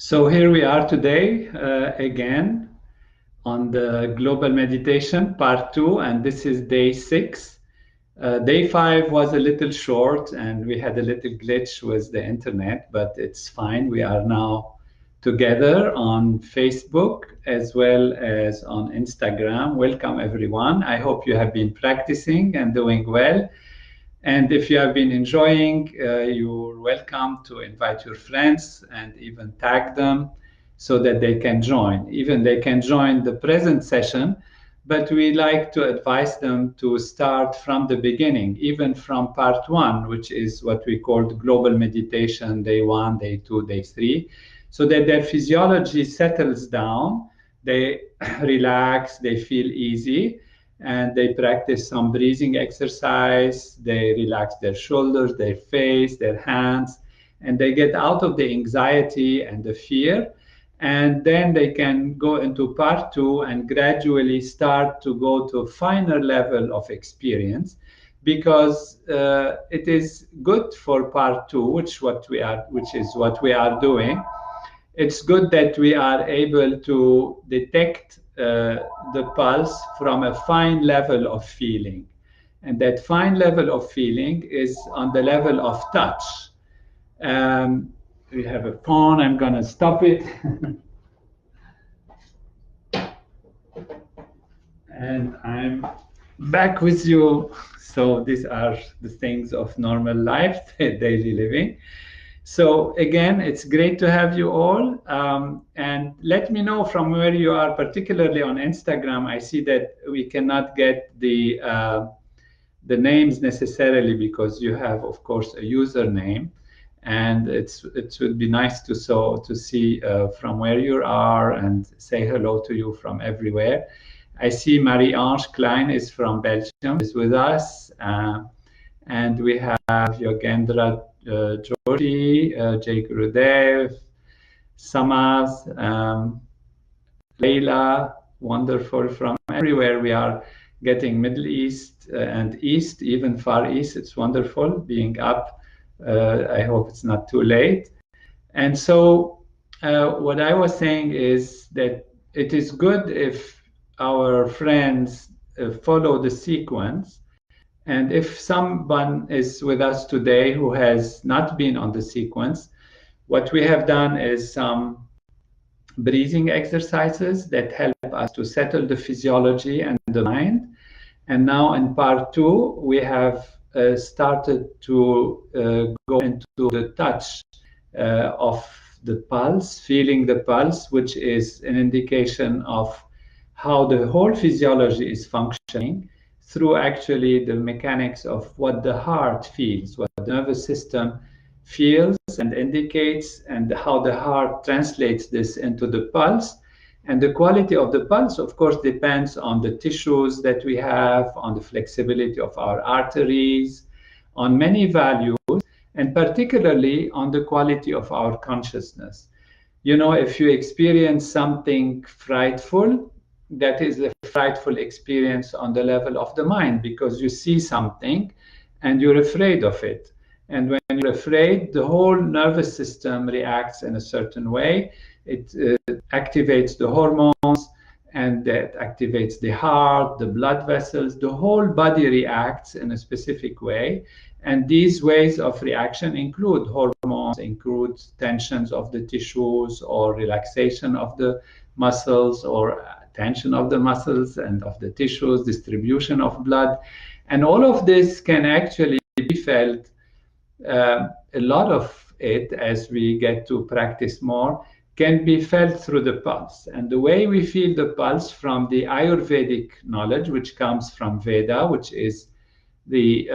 So here we are today again on the Global Meditation Part 2, and this is day 6. Day 5 was a little short and we had a little glitch with the internet, but it's fine. We are now together on Facebook as well as on Instagram. Welcome everyone. I hope you have been practicing and doing well. And if you have been enjoying, you're welcome to invite your friends and even tag them so that they can join. Even they can join the present session, but we like to advise them to start from the beginning, even from part 1, which is what we call global meditation, day 1, day 2, day 3, so that their physiology settles down, they relax, they feel easy, and they practice some breathing exercise. They relax their shoulders, their face, their hands, and they get out of the anxiety and the fear. And then they can go into part 2 and gradually start to go to a finer level of experience, because it is good for part 2, which is what we are doing. It's good that we are able to detect the pulse from a fine level of feeling. And that fine level of feeling is on the level of touch. We have a phone, I'm going to stop it. And I'm back with you. So these are the things of normal life, daily living. So again, it's great to have you all. And let me know from where you are, particularly on Instagram. I see that we cannot get the names necessarily because you have, of course, a username. And it would be nice to see from where you are and say hello to you from everywhere. I see Marie-Ange Klein is from Belgium, is with us. And we have Yogendra Joshi, Jay Gurudev, Samaz, Leila, wonderful from everywhere. We are getting Middle East and East, even Far East. It's wonderful being up. I hope it's not too late. And so what I was saying is that it is good if our friends follow the sequence. And if someone is with us today who has not been on the sequence, what we have done is some breathing exercises that help us to settle the physiology and the mind. And now in part 2, we have started to go into the touch of the pulse, feeling the pulse, which is an indication of how the whole physiology is functioning through actually the mechanics of what the heart feels, what the nervous system feels and indicates, and how the heart translates this into the pulse. And the quality of the pulse, of course, depends on the tissues that we have, on the flexibility of our arteries, on many values, and particularly on the quality of our consciousness. You know, if you experience something frightful, that is a frightful experience on the level of the mind, because you see something and you're afraid of it. And when you're afraid, the whole nervous system reacts in a certain way. It activates the hormones, and that activates the heart, the blood vessels. The whole body reacts in a specific way. And these ways of reaction include hormones, include tensions of the tissues, or relaxation of the muscles, or tension of the muscles and of the tissues, distribution of blood. And all of this can actually be felt, a lot of it, as we get to practice more, can be felt through the pulse. And the way we feel the pulse from the Ayurvedic knowledge, which comes from Veda, which is the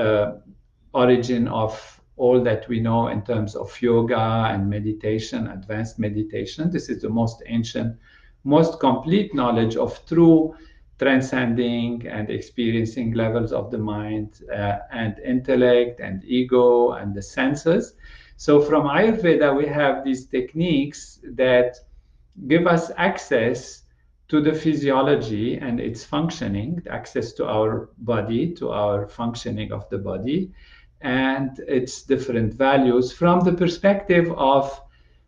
origin of all that we know in terms of yoga and meditation, advanced meditation. This is the most ancient, most complete knowledge of true transcending and experiencing levels of the mind and intellect and ego and the senses. So from Ayurveda, we have these techniques that give us access to the physiology and its functioning, access to our body, to our functioning of the body, and its different values from the perspective of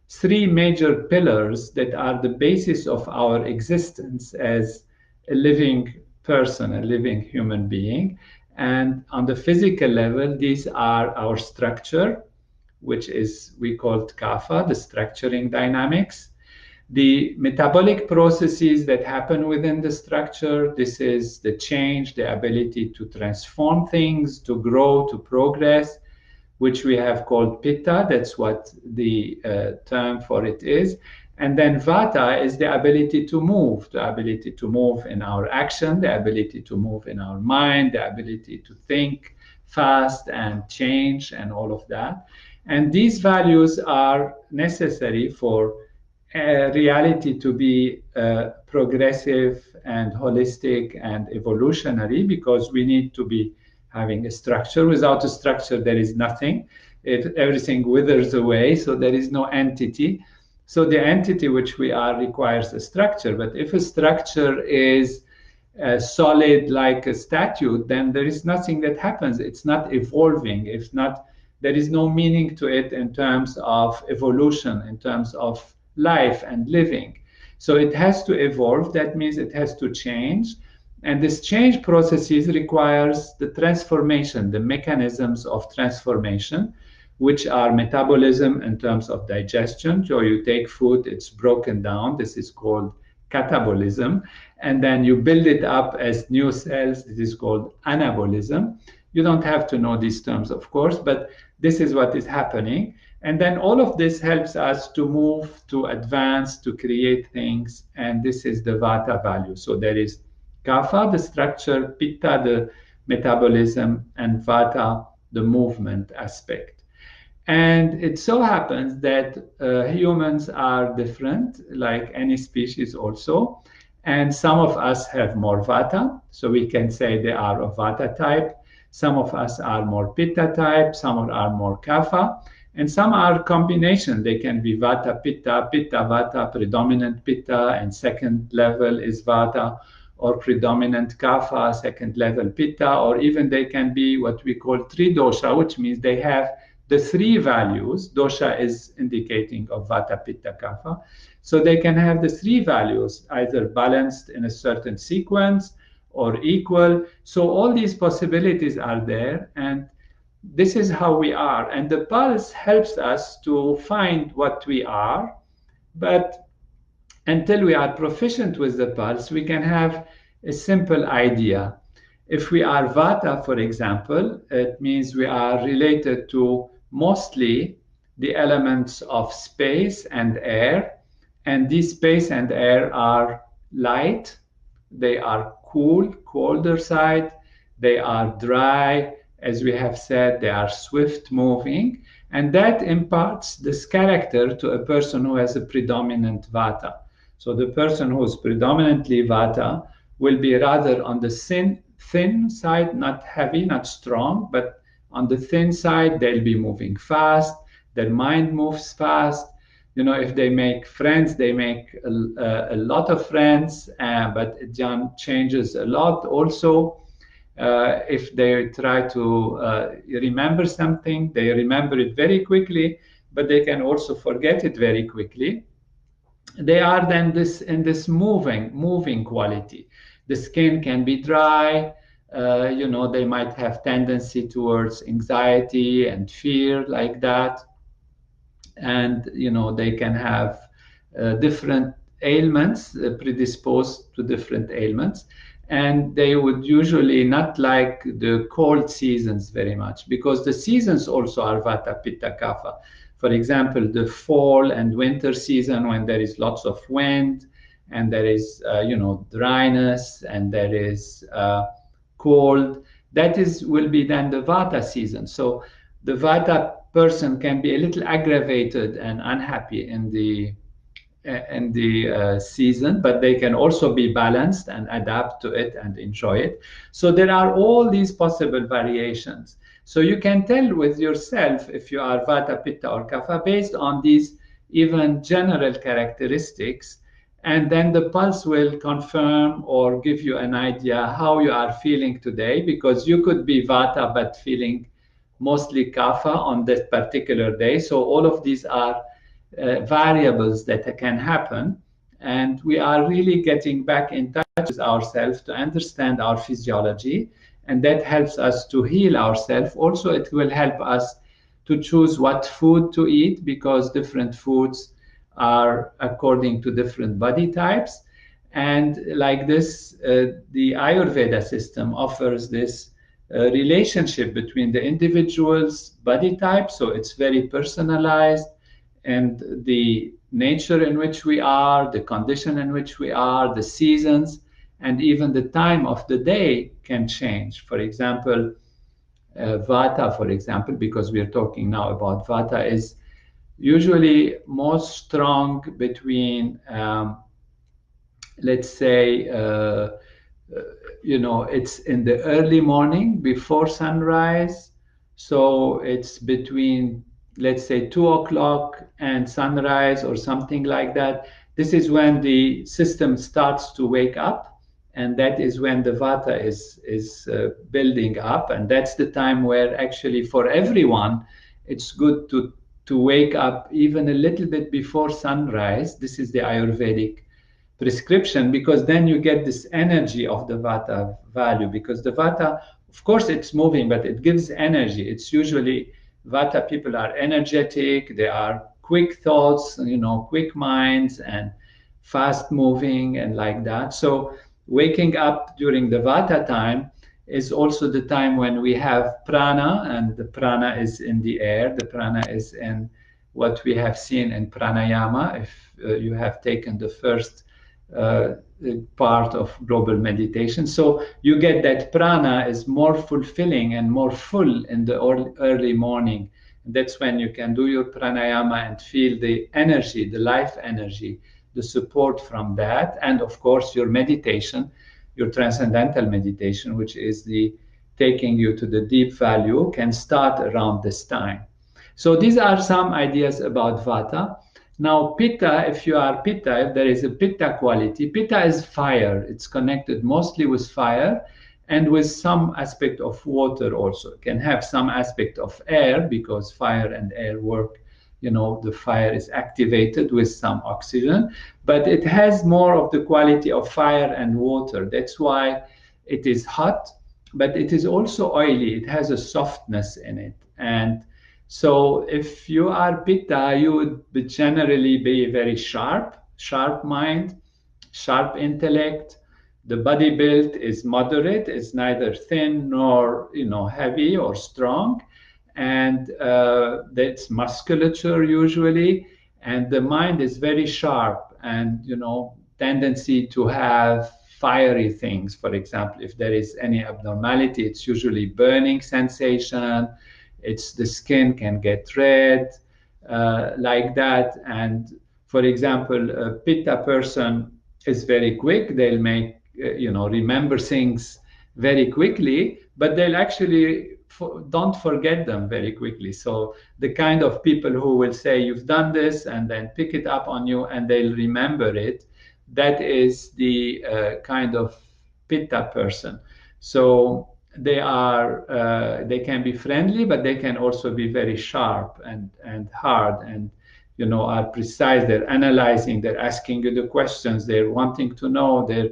three major pillars that are the basis of our existence as a living person, a living human being. And on the physical level, these are our structure, which is we called Kapha, the structuring dynamics. The metabolic processes that happen within the structure, this is the change, the ability to transform things, to grow, to progress, which we have called Pitta. That's what the term for it is. And then Vata is the ability to move, the ability to move in our action, the ability to move in our mind, the ability to think fast and change and all of that. And these values are necessary for reality to be progressive and holistic and evolutionary, because we need to be having a structure. Without a structure, there is nothing. Everything withers away, so there is no entity. So the entity which we are requires a structure. But if a structure is solid like a statue, then there is nothing that happens. It's not evolving. If not, there is no meaning to it in terms of evolution, in terms of life and living. So it has to evolve. That means it has to change. And this change processes requires the transformation, the mechanisms of transformation, which are metabolism in terms of digestion. So you take food, it's broken down. This is called catabolism. And then you build it up as new cells. This is called anabolism. You don't have to know these terms, of course, but this is what is happening. And then all of this helps us to move, to advance, to create things. And this is the Vata value. So there is Kapha, the structure, Pitta, the metabolism, and Vata, the movement aspect. And it so happens that humans are different, like any species also. And some of us have more Vata, so we can say they are of Vata type. Some of us are more Pitta type, some are more Kapha, and some are combination. They can be Vata, Pitta, Pitta, Vata, predominant Pitta, and second level is Vata, or predominant Kapha, second level Pitta, or even they can be what we call tridosha, which means they have the three values. Dosha is indicating of Vata, Pitta, Kapha. So they can have the three values, either balanced in a certain sequence or equal. So all these possibilities are there, and this is how we are. And the pulse helps us to find what we are, but until we are proficient with the pulse, we can have a simple idea. If we are Vata, for example, it means we are related to mostly the elements of space and air. And these space and air are light, they are cool, colder side, they are dry, as we have said, they are swift moving. And that imparts this character to a person who has a predominant Vata. So the person who is predominantly Vata will be rather on the thin side, not heavy, not strong, but on the thin side. They'll be moving fast, their mind moves fast. You know, if they make friends, they make a lot of friends, but it changes a lot also. If they try to remember something, they remember it very quickly, but they can also forget it very quickly. They are then in this moving quality. The skin can be dry. They might have tendency towards anxiety and fear, like that. And they can have different ailments, predisposed to different ailments. And they would usually not like the cold seasons very much, because the seasons also are Vata, Pitta, Kapha. For example, the fall and winter season, when there is lots of wind and there is dryness and there is cold, will be then the Vata season. So the Vata person can be a little aggravated and unhappy in the season, but they can also be balanced and adapt to it and enjoy it. So there are all these possible variations. So you can tell with yourself if you are Vata, Pitta, or Kapha based on these even general characteristics. And then the pulse will confirm or give you an idea how you are feeling today, because you could be Vata but feeling mostly Kapha on that particular day. So all of these are variables that can happen. And we are really getting back in touch with ourselves to understand our physiology. And that helps us to heal ourselves. Also, it will help us to choose what food to eat, because different foods are according to different body types. And like this, the Ayurveda system offers this relationship between the individual's body type. So it's very personalized, and the nature in which we are, the condition in which we are, the seasons, and even the time of the day can change. For example, Vata, for example, because we are talking now about Vata, is usually most strong between, let's say, it's in the early morning before sunrise. So it's between, let's say, 2 o'clock and sunrise or something like that. This is when the system starts to wake up. And that is when the Vata is building up. And that's the time where actually for everyone, it's good to wake up even a little bit before sunrise. This is the Ayurvedic prescription, because then you get this energy of the Vata value, because the Vata, of course it's moving, but it gives energy. It's usually Vata people are energetic, they are quick thoughts, quick minds, and fast moving and like that. So waking up during the Vata time is also the time when we have prana, and the prana is in the air. The prana is in what we have seen in pranayama. If you have taken the first part of global meditation. So you get that prana is more fulfilling and more full in the early morning. That's when you can do your pranayama and feel the energy, the life energy, the support from that. And of course, your meditation, your transcendental meditation, which is the taking you to the deep value, can start around this time. So these are some ideas about Vata. Now, Pitta, if you are Pitta, if there is a Pitta quality, Pitta is fire. It's connected mostly with fire and with some aspect of water also. It can have some aspect of air, because fire and air work, the fire is activated with some oxygen, but it has more of the quality of fire and water. That's why it is hot, but it is also oily. It has a softness in it. And so if you are Pitta, you would generally be very sharp mind, sharp intellect. The body build is moderate. It's neither thin nor heavy or strong, and that's musculature usually. And the mind is very sharp, and tendency to have fiery things. For example, if there is any abnormality, it's usually burning sensation. It's the skin can get red, like that. And for example, a Pitta person is very quick. They'll make, remember things very quickly, but they'll actually don't forget them very quickly. So the kind of people who will say, you've done this, and then pick it up on you, and they'll remember it, that is the kind of Pitta person. So they can be friendly, but they can also be very sharp and hard, and are precise. They're analyzing, they're asking you the questions, they're wanting to know, they're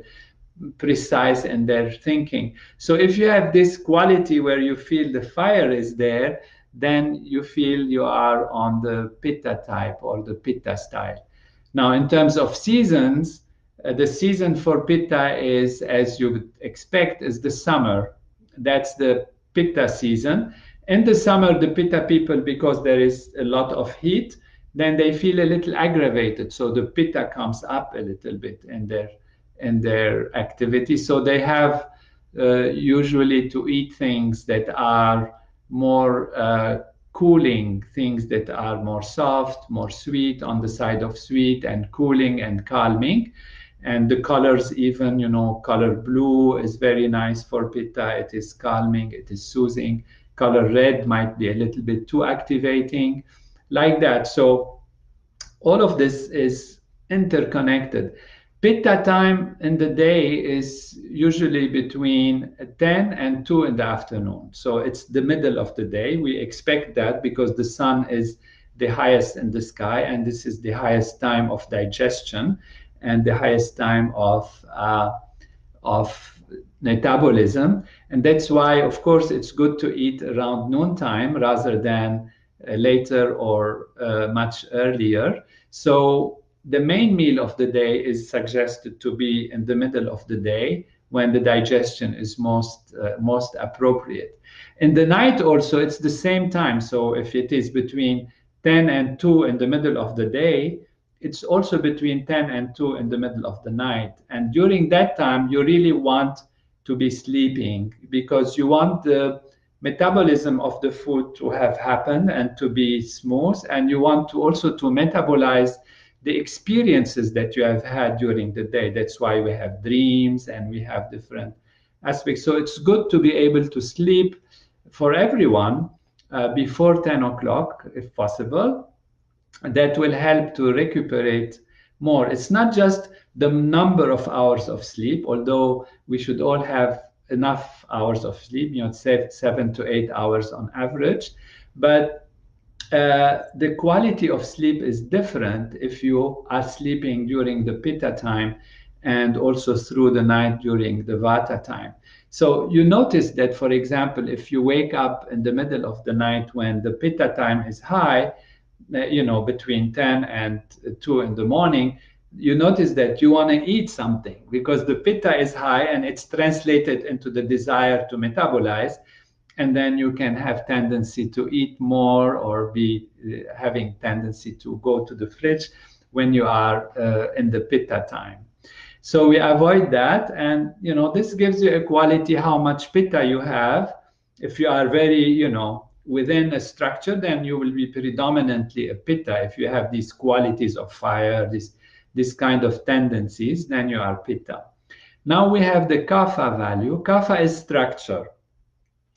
precise in their thinking. So if you have this quality where you feel the fire is there, then you feel you are on the Pitta type or the Pitta style. Now, in terms of seasons, the season for Pitta is, as you would expect, is the summer. That's the Pitta season. In the summer, the Pitta people, because there is a lot of heat, then they feel a little aggravated. So the Pitta comes up a little bit in their activity. So they have usually to eat things that are more cooling, things that are more soft, more sweet, on the side of sweet, and cooling and calming. And the colors, even, color blue is very nice for Pitta. It is calming, it is soothing. Color red might be a little bit too activating, like that. So all of this is interconnected. Pitta time in the day is usually between 10 and 2 in the afternoon. So it's the middle of the day. We expect that because the sun is the highest in the sky, and this is the highest time of digestion and the highest time of metabolism. And that's why, of course, it's good to eat around noontime rather than later or much earlier. So the main meal of the day is suggested to be in the middle of the day when the digestion is most appropriate. In the night also, it's the same time. So if it is between 10 and 2 in the middle of the day, it's also between 10 and 2 in the middle of the night. And during that time, you really want to be sleeping because you want the metabolism of the food to have happened and to be smooth. And you want to also to metabolize the experiences that you have had during the day. That's why we have dreams and we have different aspects. So it's good to be able to sleep for everyone before 10 o'clock, if possible. That will help to recuperate more. It's not just the number of hours of sleep, although we should all have enough hours of sleep, 7 to 8 hours on average. But the quality of sleep is different if you are sleeping during the Pitta time and also through the night during the Vata time. So you notice that, for example, if you wake up in the middle of the night when the Pitta time is high, between 10 and 2 in the morning, you notice that you want to eat something because the Pitta is high and it's translated into the desire to metabolize. And then you can have tendency to eat more or be having tendency to go to the fridge when you are in the Pitta time. So we avoid that. And, this gives you a quality how much Pitta you have. If you are very, within a structure, then you will be predominantly a Pitta. If you have these qualities of fire, this kind of tendencies, then you are Pitta. Now we have the Kapha value. Kapha is structure.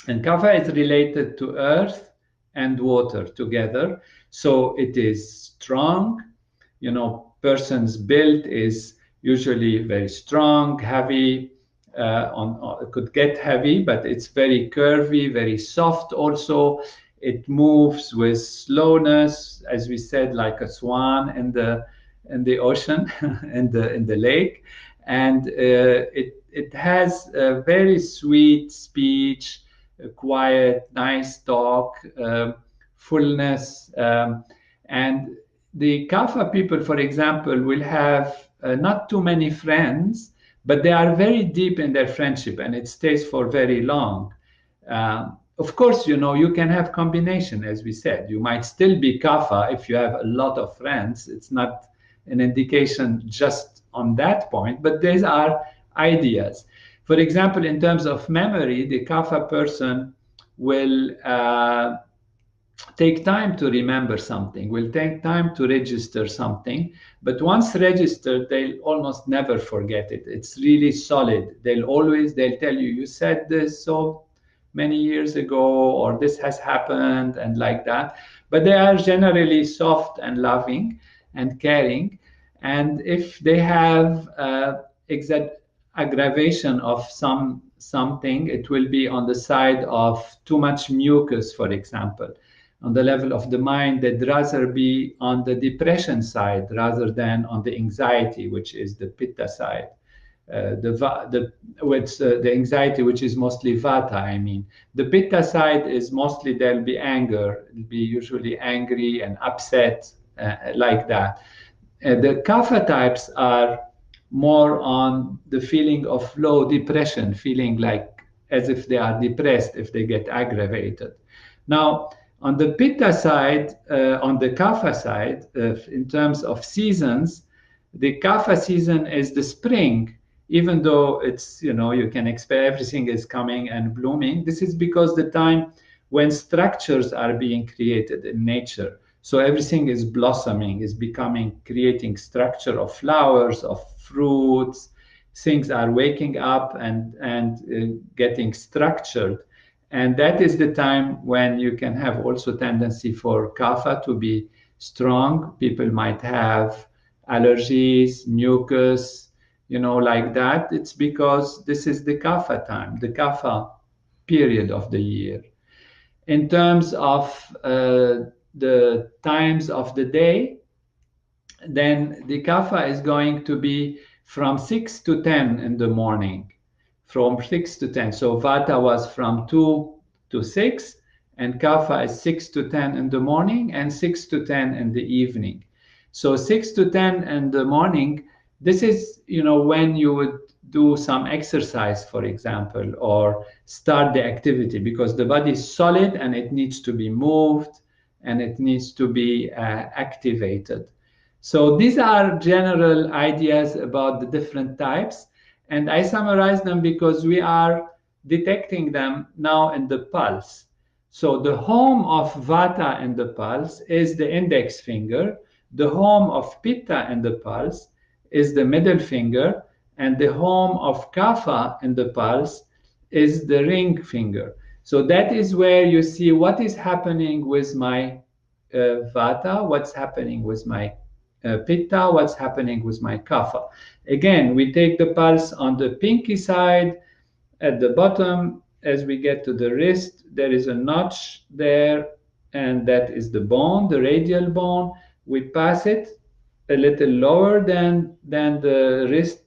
And Kapha is related to earth and water together. So it is strong. Person's build is usually very strong, heavy, it could get heavy, but it's very curvy, very soft also. It moves with slowness, as we said, like a swan in the ocean, in the lake. And it has a very sweet speech, a quiet, nice talk, fullness. And the Kapha people, for example, will have not too many friends, but they are very deep in their friendship and it stays for very long. Of course, you can have combination, as we said. You might still be Kapha if you have a lot of friends. It's not an indication just on that point, but these are ideas. For example, in terms of memory, the Kapha person will take time to remember something, will take time to register something. But once registered, they'll almost never forget it. It's really solid. They'll tell you, you said this so many years ago, or this has happened, and like that. But they are generally soft and loving and caring. And if they have exact aggravation of something, it will be on the side of too much mucus, for example. On the level of the mind, they'd rather be on the depression side rather than on the anxiety, which is the Pitta side. The anxiety, which is mostly Vata, I mean. The Pitta side is mostly there'll be anger. It'll be usually angry and upset, like that. The Kapha types are more on the feeling of low depression, feeling like as if they are depressed if they get aggravated. Now, on the Pitta side, on the Kapha side, in terms of seasons, the Kapha season is the spring, even though it's, you can expect everything is coming and blooming. This is because the time when structures are being created in nature. So everything is blossoming, is creating structure of flowers, of fruits. Things are waking up and getting structured. And that is the time when you can have also tendency for Kapha to be strong. People might have allergies, mucus, like that. It's because this is the Kapha time, the Kapha period of the year. In terms of the times of the day, then the Kapha is going to be from 6 to 10 in the morning, from 6 to 10. So Vata was from 2 to 6, and Kapha is 6 to 10 in the morning and 6 to 10 in the evening. So 6 to 10 in the morning, this is, when you would do some exercise, for example, or start the activity, because the body is solid and it needs to be moved and it needs to be activated. So these are general ideas about the different types, and I summarize them because we are detecting them now in the pulse. So the home of Vata in the pulse is the index finger, the home of Pitta in the pulse is the middle finger, and the home of Kapha in the pulse is the ring finger. So that is where you see what is happening with my Vata, what's happening with my Pitta, what's happening with my Kapha. Again, we take the pulse on the pinky side. At the bottom, as we get to the wrist, there is a notch there, and that is the bone, the radial bone. We pass it a little lower than the wrist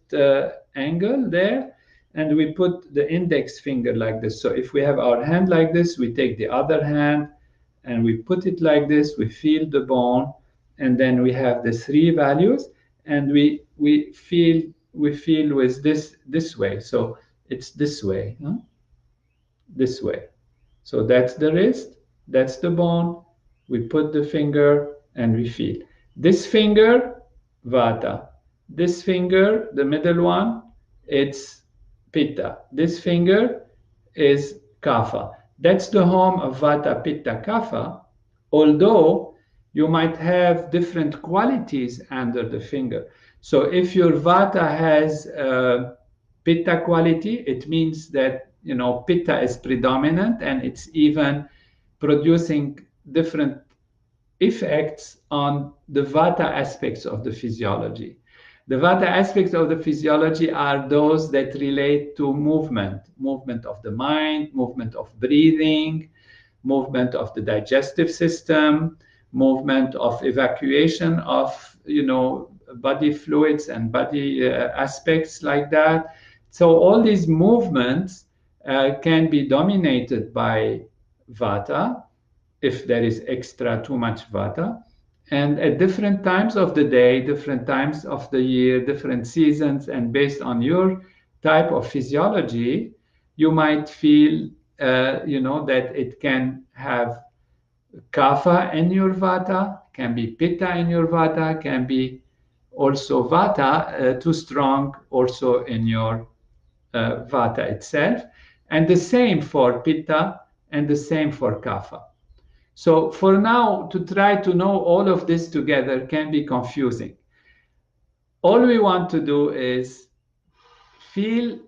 angle there, and we put the index finger like this. So if we have our hand like this, we take the other hand and we put it like this, we feel the bone, and then we have the three values, and we feel with this way. So it's this way, huh? This way. So that's the wrist, that's the bone. We put the finger and we feel. This finger, Vata. This finger, the middle one, it's Pitta. This finger is Kapha. That's the home of Vata, Pitta, Kapha, although you might have different qualities under the finger. So if your Vata has Pitta quality, it means that Pitta is predominant, and it's even producing different effects on the Vata aspects of the physiology. The Vata aspects of the physiology are those that relate to movement of the mind, movement of breathing, movement of the digestive system, movement of evacuation of body fluids and body aspects like that. So all these movements can be dominated by Vata if there is too much Vata. And at different times of the day, different times of the year, different seasons, and based on your type of physiology, you might feel, that it can have Kapha in your Vata, can be Pitta in your Vata, can be also Vata too strong also in your Vata itself, and the same for Pitta and the same for Kapha. So for now, to try to know all of this together can be confusing. All we want to do is feel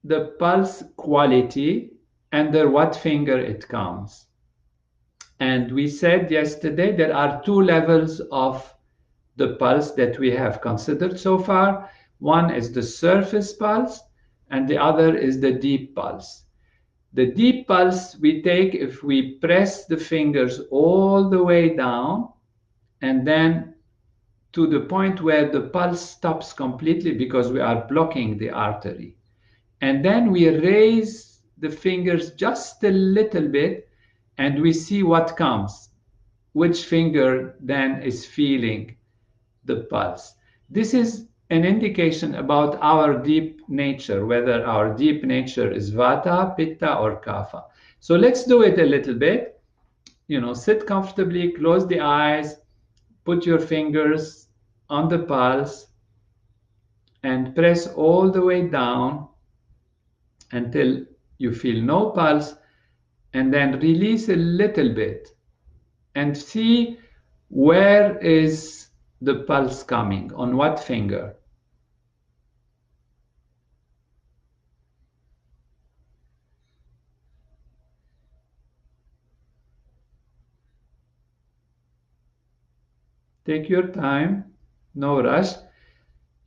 the pulse quality under what finger it comes. And we said yesterday there are two levels of the pulse that we have considered so far. One is the surface pulse, and the other is the deep pulse. The deep pulse we take if we press the fingers all the way down, and then to the point where the pulse stops completely because we are blocking the artery. And then we raise the fingers just a little bit, and we see what comes. Which finger then is feeling the pulse? This is an indication about our deep nature, whether our deep nature is Vata, Pitta, or Kapha. So let's do it a little bit. Sit comfortably, close the eyes, put your fingers on the pulse, and press all the way down until you feel no pulse, and then release a little bit and see where is the pulse coming, on what finger. Take your time, no rush.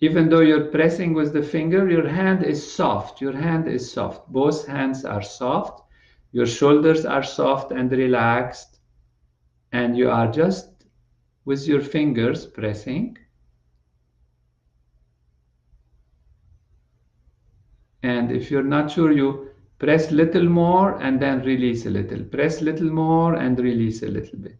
Even though you're pressing with the finger, your hand is soft. Your hand is soft. Both hands are soft. Your shoulders are soft and relaxed. and you are just with your fingers pressing. And if you're not sure, you press little more and then release a little. Press little more and release a little bit.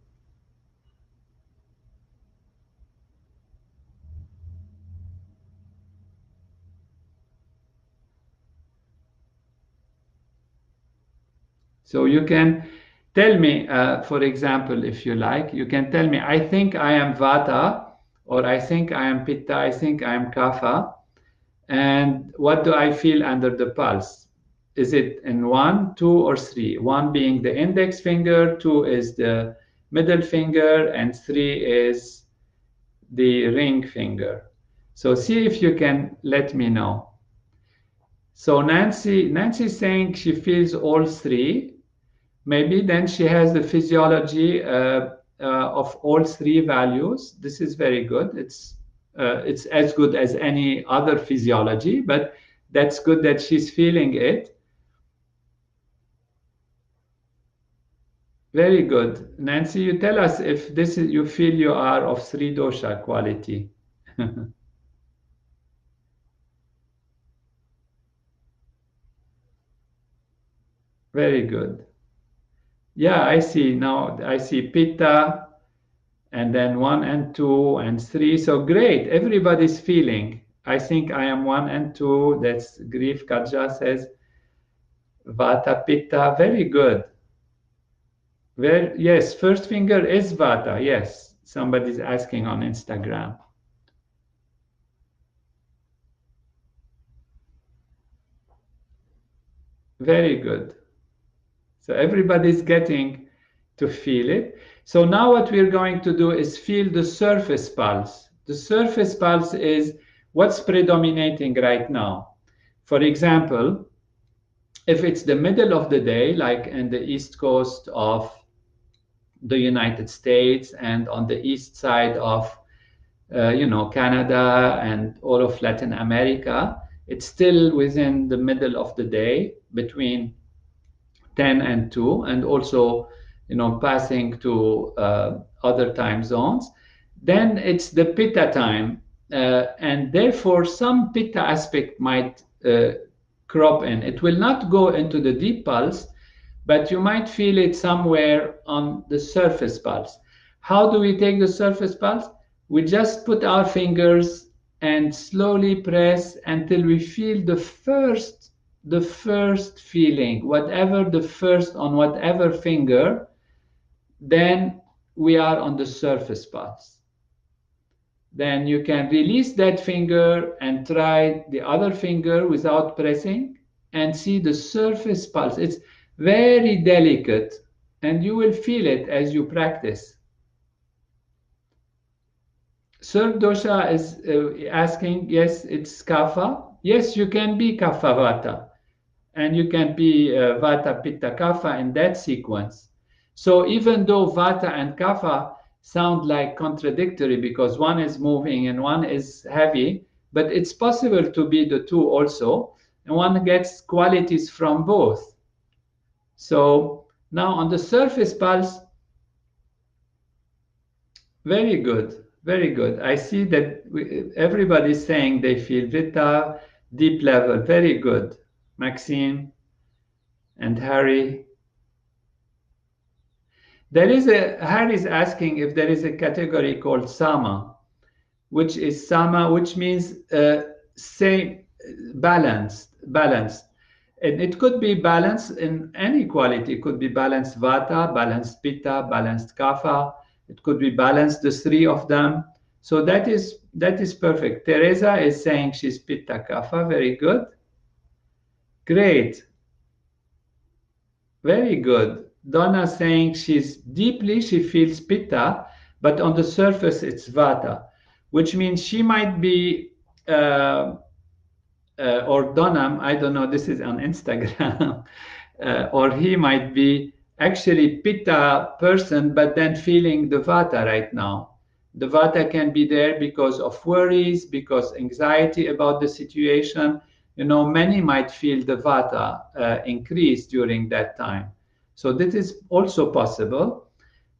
So you can tell me, for example, if you like, you can tell me, I think I am Vata, or I think I am Pitta, I think I am Kapha, and what do I feel under the pulse? Is it in 1, 2, or 3? 1 being the index finger, 2 is the middle finger, and 3 is the ring finger. So see if you can let me know. So Nancy's saying she feels all 3. Maybe then she has the physiology of all 3 values. This is very good. It's as good as any other physiology, but that's good that she's feeling it. Very good. Nancy, you tell us if this is, you feel you are of 3 dosha quality. Very good. Yeah, I see now. I see Pitta, and then 1 and 2 and 3. So great. Everybody's feeling. I think I am 1 and 2. That's Grief Kaja says. Vata, Pitta. Very good. Yes, first finger is Vata. Yes, somebody's asking on Instagram. Very good. So everybody's getting to feel it. So now what we're going to do is feel the surface pulse. The surface pulse is what's predominating right now. For example, if it's the middle of the day, like in the east coast of the United States and on the east side of Canada and all of Latin America, it's still within the middle of the day between 10 and 2, and also passing to other time zones. Then it's the Pitta time, and therefore some Pitta aspect might crop in. It will not go into the deep pulse, but you might feel it somewhere on the surface pulse. How do we take the surface pulse? We just put our fingers and slowly press until we feel the first feeling, whatever the first on whatever finger, then we are on the surface pulse. Then you can release that finger and try the other finger without pressing and see the surface pulse. It's very delicate, and you will feel it as you practice. Third dosha is asking, yes, it's Kapha. Yes, you can be Kapha Vata, and you can be Vata Pitta Kapha in that sequence. So even though Vata and Kapha sound like contradictory because one is moving and one is heavy, but it's possible to be the two also, and one gets qualities from both. So now on the surface pulse, very good, very good. I see that everybody's saying they feel Vita, deep level, very good. Maxine and Harry. Harry's asking if there is a category called Sama, which means same, balanced. And it could be balanced in any quality. It could be balanced Vata, balanced Pitta, balanced Kapha. It could be balanced, the 3 of them. So that is perfect. Teresa is saying she's Pitta Kapha. Very good. Great. Very good. Donna saying she feels Pitta, but on the surface it's Vata, which means she might be, or Donna, I don't know, this is on Instagram, or he might be actually Pitta person, but then feeling the Vata right now. The Vata can be there because of worries, because anxiety about the situation. Many might feel the Vata increase during that time. So this is also possible.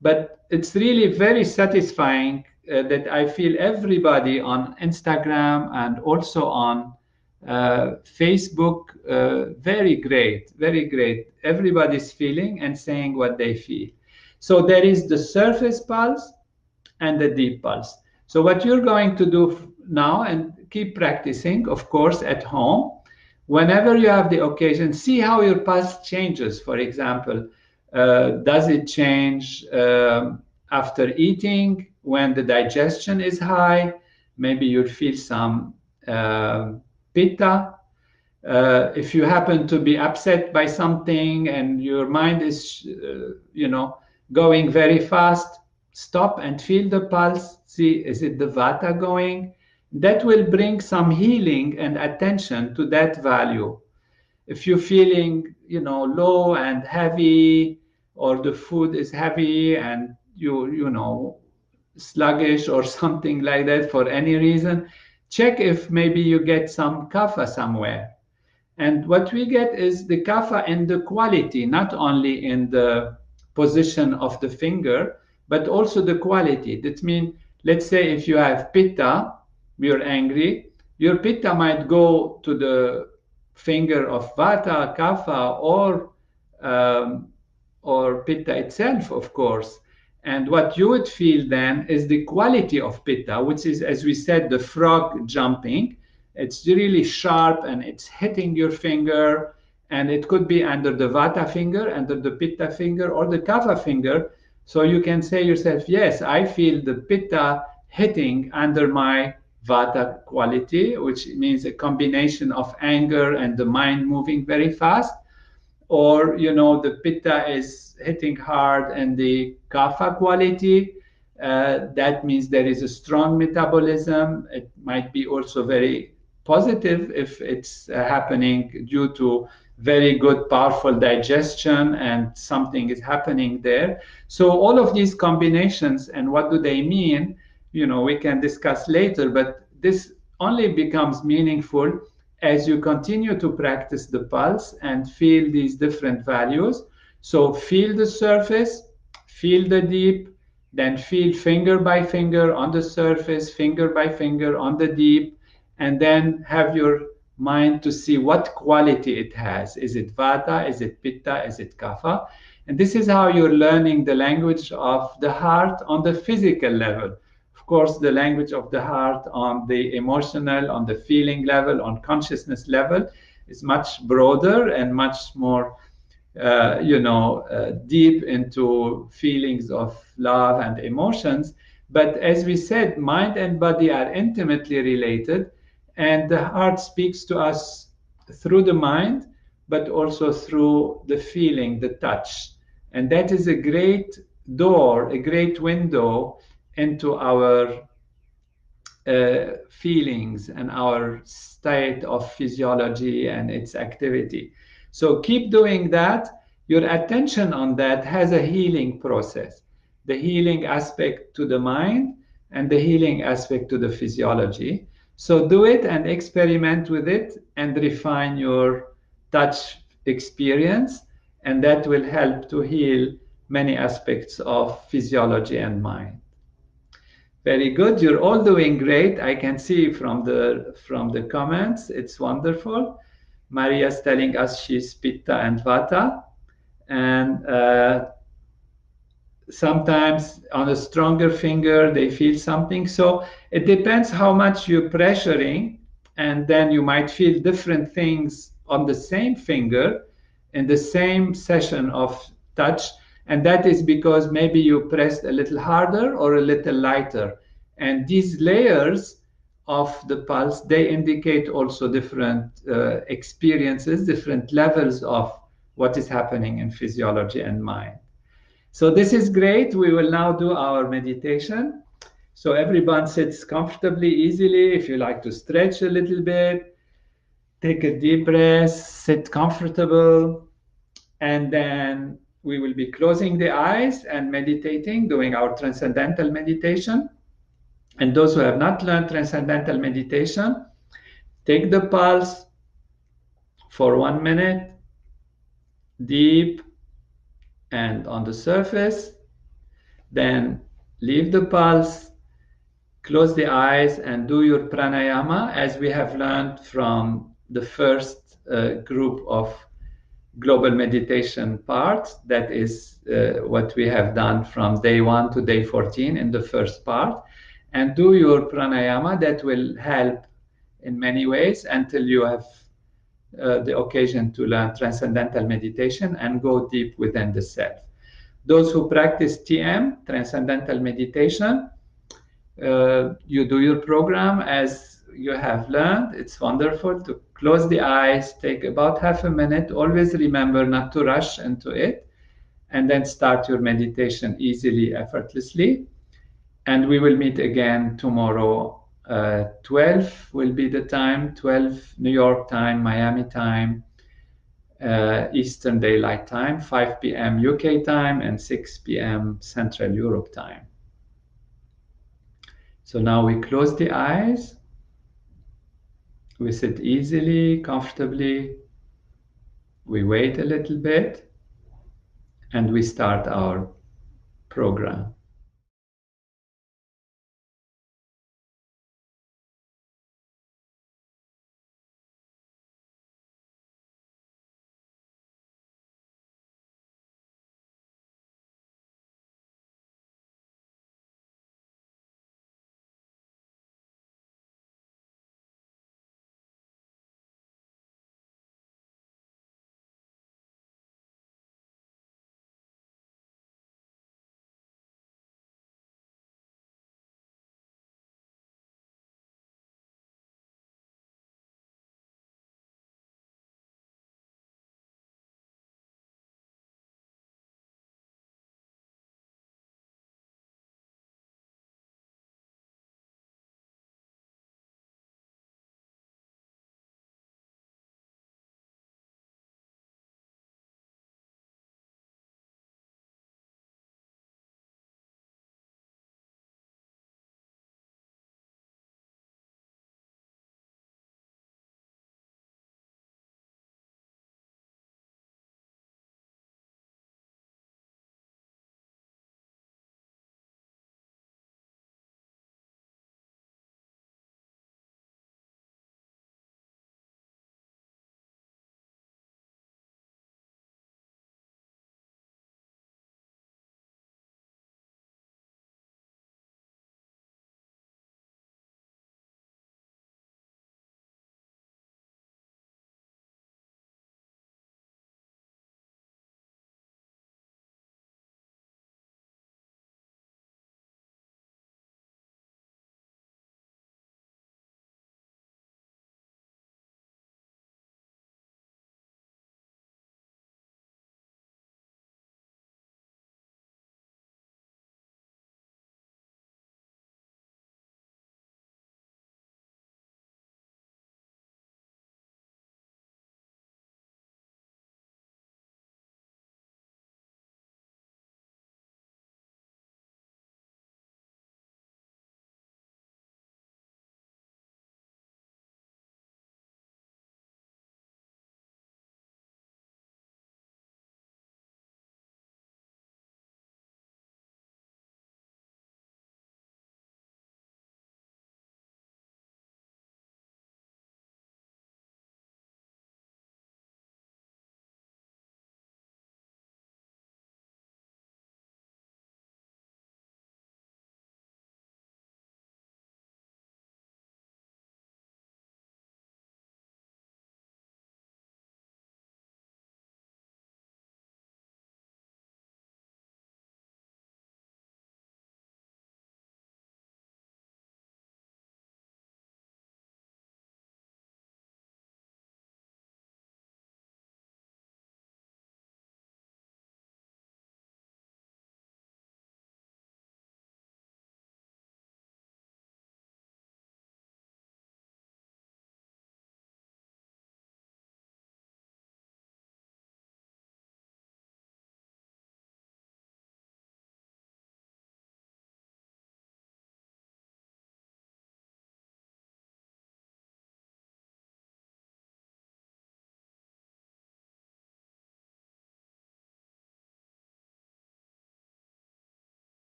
But it's really very satisfying that I feel everybody on Instagram and also on Facebook, very great, very great. Everybody's feeling and saying what they feel. So there is the surface pulse and the deep pulse. So what you're going to do now, and keep practicing, of course, at home, whenever you have the occasion, see how your pulse changes. For example, does it change after eating when the digestion is high? Maybe you'll feel some pitta. If you happen to be upset by something and your mind is, going very fast, stop and feel the pulse. See, is it the vata going? That will bring some healing and attention to that value. If you're feeling, low and heavy, or the food is heavy and you sluggish or something like that for any reason, check if maybe you get some kapha somewhere. And what we get is the kapha in the quality, not only in the position of the finger, but also the quality. That means, let's say if you have pitta, you're angry, your pitta might go to the finger of vata, kapha, um, or pitta itself, of course. And what you would feel then is the quality of pitta, which is, as we said, the frog jumping. It's really sharp and it's hitting your finger, and it could be under the vata finger, under the pitta finger, or the kapha finger. So you can say yourself, yes, I feel the pitta hitting under my vata quality, which means a combination of anger and the mind moving very fast. Or the pitta is hitting hard and the kapha quality, that means there is a strong metabolism. It might be also very positive if it's happening due to very good powerful digestion and something is happening there. So all of these combinations, and what do they mean, we can discuss later, but this only becomes meaningful as you continue to practice the pulse and feel these different values. So feel the surface, feel the deep, then feel finger by finger on the surface, finger by finger on the deep, and then have your mind to see what quality it has. Is it vata? Is it pitta? Is it kapha? And this is how you're learning the language of the heart on the physical level. Of course, the language of the heart on the emotional, on the feeling level, on consciousness level is much broader and much more, deep into feelings of love and emotions. But as we said, mind and body are intimately related, and the heart speaks to us through the mind, but also through the feeling, the touch. And that is a great door, a great window into our feelings and our state of physiology and its activity. So keep doing that. Your attention on that has a healing process, the healing aspect to the mind and the healing aspect to the physiology. So do it and experiment with it and refine your touch experience, and that will help to heal many aspects of physiology and mind. Very good. You're all doing great. I can see from the comments. It's wonderful. Maria's telling us she's Pitta and Vata, and sometimes on a stronger finger they feel something. So it depends how much you're pressuring, and then you might feel different things on the same finger in the same session of touch. And that is because maybe you pressed a little harder or a little lighter. And these layers of the pulse, they indicate also different experiences, different levels of what is happening in physiology and mind. So this is great. We will now do our meditation. So everyone sits comfortably, easily. If you like to stretch a little bit, take a deep breath, sit comfortable, and then we will be closing the eyes and meditating, doing our transcendental meditation. And those who have not learned transcendental meditation, take the pulse for 1 minute, deep and on the surface. Then leave the pulse, close the eyes, and do your pranayama as we have learned from the first group of global meditation part. That is what we have done from day 1 to day 14 in the first part. And do your pranayama. That will help in many ways until you have the occasion to learn transcendental meditation and go deep within the self. Those who practice TM, transcendental meditation, you do your program as you have learned. It's wonderful to close the eyes, take about half a minute. Always remember not to rush into it, and then start your meditation easily, effortlessly. And we will meet again tomorrow. 12 will be the time, 12 New York time, Miami time, Eastern Daylight Time, 5 p.m. UK time, and 6 p.m. Central Europe time. So now we close the eyes. We sit easily, comfortably. We wait a little bit, and we start our program.